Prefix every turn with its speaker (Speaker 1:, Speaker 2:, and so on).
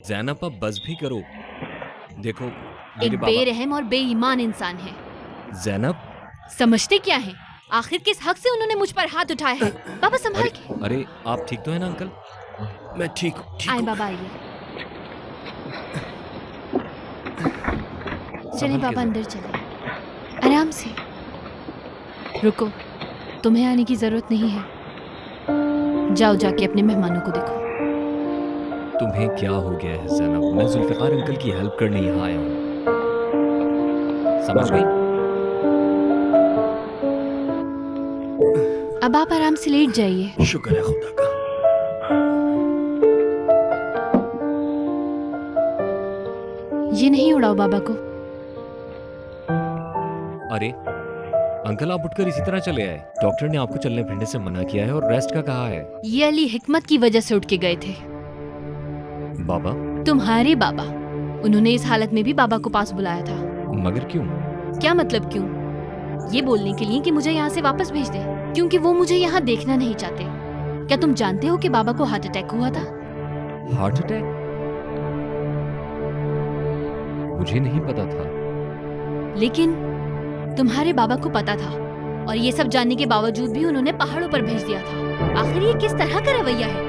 Speaker 1: ज़ैनब अब बस भी करो। देखो मेरे
Speaker 2: एक
Speaker 1: बाबा।
Speaker 2: बेरहम और बेईमान इंसान है।
Speaker 1: ज़ैनब।
Speaker 2: समझते क्या है? आखिर किस हक से उन्होंने मुझ पर हाथ उठाया है? बाबा संभाल
Speaker 1: अरे
Speaker 2: के।
Speaker 1: अरे आप ठीक तो है ना अंकल? मैं ठीक
Speaker 2: आए
Speaker 1: हूँ।
Speaker 2: बाबा आइए। चलिए
Speaker 1: संभल के
Speaker 2: बाबा
Speaker 1: जरा।
Speaker 2: अंदर चलिए। आराम से। रुको, तुम्हें आने की जरूरत नहीं है। जाओ जाके अपने मेहमानों को देखो।
Speaker 1: तुम्हें क्या हो गया है ज़ैनब? मैं जुल्फ़िकार अंकल की हेल्प करने यहाँ आया हूँ। समझ गई?
Speaker 2: अब आप आराम से लेट जाइए।
Speaker 1: शुक्र है खुदा का।
Speaker 2: ये नहीं उड़ाओ बाबा को।
Speaker 1: अरे अंकल आप उठकर इसी तरह चले आए। डॉक्टर ने आपको चलने फिरने से मना किया है और रेस्ट का कहा है।
Speaker 2: ये अली हिकमत की वजह से उठ के गए थे।
Speaker 1: बाबा?
Speaker 2: तुम्हारे बाबा। उन्होंने इस हालत में भी बाबा को पास बुलाया था।
Speaker 1: मगर क्यों?
Speaker 2: क्या मतलब क्यों? ये बोलने के लिए कि मुझे यहाँ से वापस भेज दे, क्योंकि वो मुझे यहाँ देखना नहीं चाहते। क्या तुम जानते हो कि बाबा को हार्ट अटैक हुआ था?
Speaker 1: Heart attack? मुझे नहीं पता था।
Speaker 2: लेकिन तुम्हारे बाबा को पता था, और ये सब जानने के बावजूद भी उन्होंने पहाड़ों पर भेज दिया था। आखिर ये किस तरह का रवैया है?